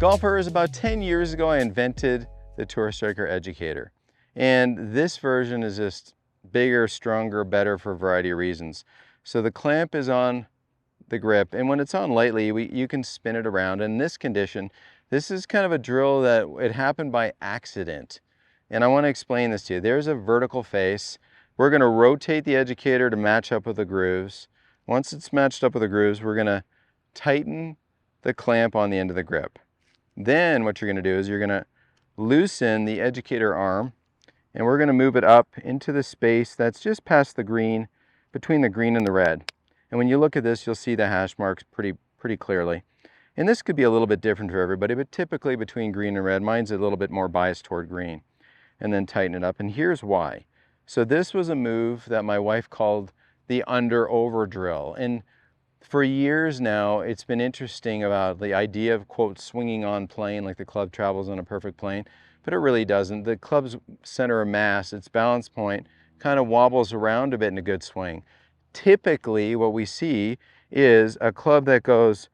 Golfers, about 10 years ago, I invented the Tour Striker Educator. And this version is just bigger, stronger, better for a variety of reasons. So the clamp is on the grip, and when it's on lightly, you can spin it around. In this condition, this is kind of a drill that it happened by accident. And I want to explain this to you. There's a vertical face. We're going to rotate the educator to match up with the grooves. Once it's matched up with the grooves, we're going to tighten the clamp on the end of the grip. Then what you're going to do is you're going to loosen the educator arm, and we're going to move it up into the space that's just past the green, between the green and the red. And when you look at this, you'll see the hash marks pretty clearly. And this could be a little bit different for everybody, but typically between green and red, mine's a little bit more biased toward green. And then tighten it up, and here's why. So this was a move that my wife called the under-over drill. And for years now, it's been interesting about the idea of, quote, swinging on plane, like the club travels on a perfect plane, but it really doesn't. The club's center of mass, its balance point, kind of wobbles around a bit in a good swing. Typically, what we see is a club that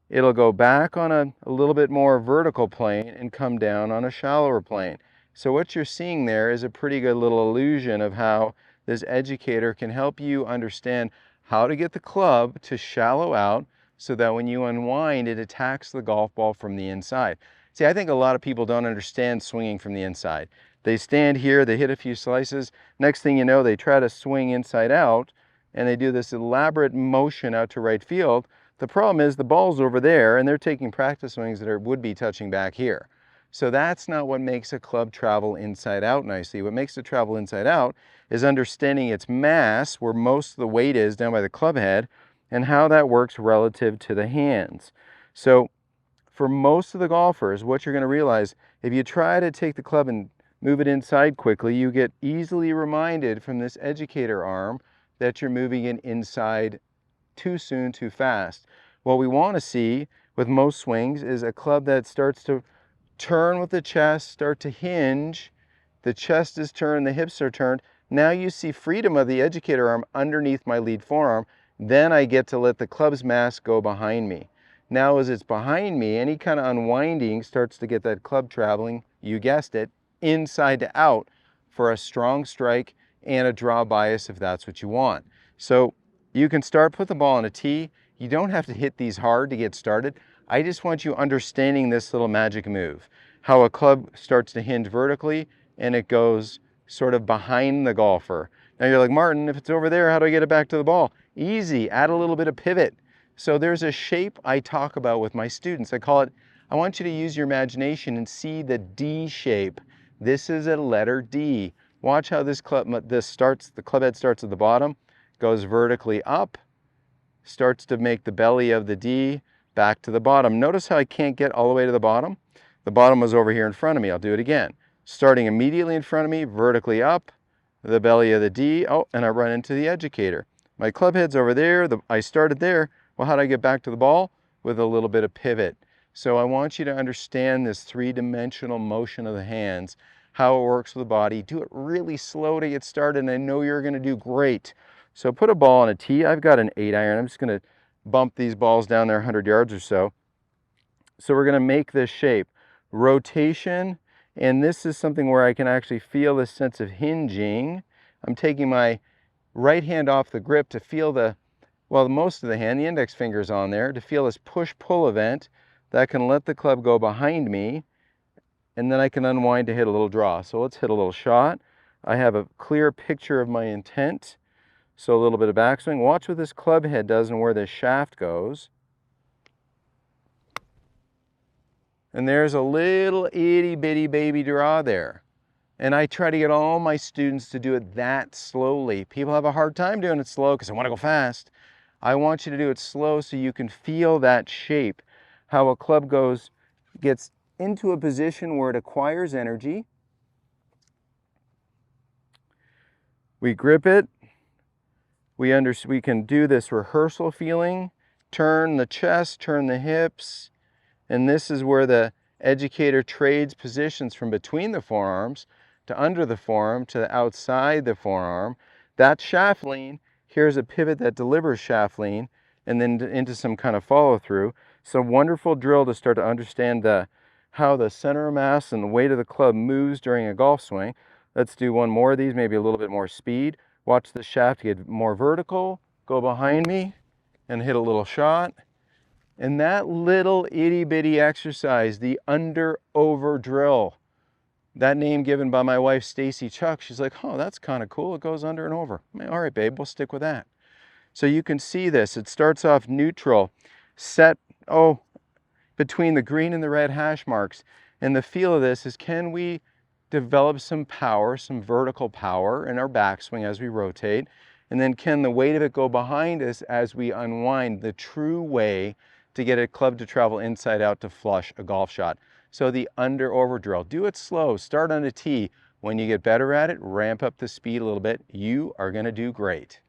it'll go back on a little bit more vertical plane and come down on a shallower plane. So what you're seeing there is a pretty good little illusion of how this educator can help you understand how to get the club to shallow out so that when you unwind, it attacks the golf ball from the inside. See, I think a lot of people don't understand swinging from the inside. They stand here, they hit a few slices, next thing you know, they try to swing inside out, and they do this elaborate motion out to right field. The problem is the ball's over there, and they're taking practice swings that would be touching back here. So that's not what makes a club travel inside out nicely. What makes it travel inside out is understanding its mass, where most of the weight is down by the club head, and how that works relative to the hands. So for most of the golfers, what you're going to realize, if you try to take the club and move it inside quickly, you get easily reminded from this educator arm that you're moving it inside too soon, too fast. What we want to see with most swings is a club that starts to turn with the chest, start to hinge, the chest is turned, the hips are turned. Now you see freedom of the educator arm underneath my lead forearm. Then I get to let the club's mass go behind me. Now as it's behind me, any kind of unwinding starts to get that club traveling, you guessed it, inside to out for a strong strike and a draw bias if that's what you want. So you can put the ball on a tee. You don't have to hit these hard to get started. I just want you understanding this little magic move, how a club starts to hinge vertically and it goes sort of behind the golfer. Now you're like, Martin, if it's over there, how do I get it back to the ball? Easy, add a little bit of pivot. So there's a shape I talk about with my students. I call it, I want you to use your imagination and see the D shape. This is a letter D. Watch how the club head starts at the bottom, goes vertically up, starts to make the belly of the D back to the bottom. Notice how I can't get all the way to the bottom? The bottom was over here in front of me. I'll do it again. Starting immediately in front of me, vertically up, the belly of the D, oh, and I run into the educator. My club head's over there, I started there. Well, how do I get back to the ball? With a little bit of pivot. So I want you to understand this three-dimensional motion of the hands, how it works with the body. Do it really slow to get started, and I know you're gonna do great. So put a ball on a tee. I've got an 8-iron. I'm just gonna bump these balls down there 100 yards or so. So we're gonna make this shape. Rotation, and this is something where I can actually feel this sense of hinging. I'm taking my right hand off the grip to feel most of the hand, the index finger's on there, to feel this push-pull event that can let the club go behind me, and then I can unwind to hit a little draw. So let's hit a little shot. I have a clear picture of my intent. So a little bit of backswing. Watch what this club head does and where this shaft goes. And there's a little itty bitty baby draw there. And I try to get all my students to do it that slowly. People have a hard time doing it slow because they want to go fast. I want you to do it slow so you can feel that shape, how a club gets into a position where it acquires energy. We grip it. We can do this rehearsal feeling, turn the chest, turn the hips, and this is where the educator trades positions from between the forearms to under the forearm to outside the forearm. That's shaft lean. Here's a pivot that delivers shaft lean, and then into some kind of follow through. So wonderful drill to start to understand how the center of mass and the weight of the club moves during a golf swing. Let's do one more of these, maybe a little bit more speed. Watch the shaft get more vertical, go behind me and hit a little shot. And that little itty bitty exercise, the under over drill, that name given by my wife, Stacy Chuck, she's like, oh, that's kind of cool. It goes under and over. All right, babe, we'll stick with that. So you can see this. It starts off neutral, set, between the green and the red hash marks. And the feel of this is, can we develop some power, some vertical power in our backswing as we rotate? And then can the weight of it go behind us as we unwind, the true way to get a club to travel inside out to flush a golf shot? So the under over drill, do it slow, start on a tee. When you get better at it, ramp up the speed a little bit. You are going to do great.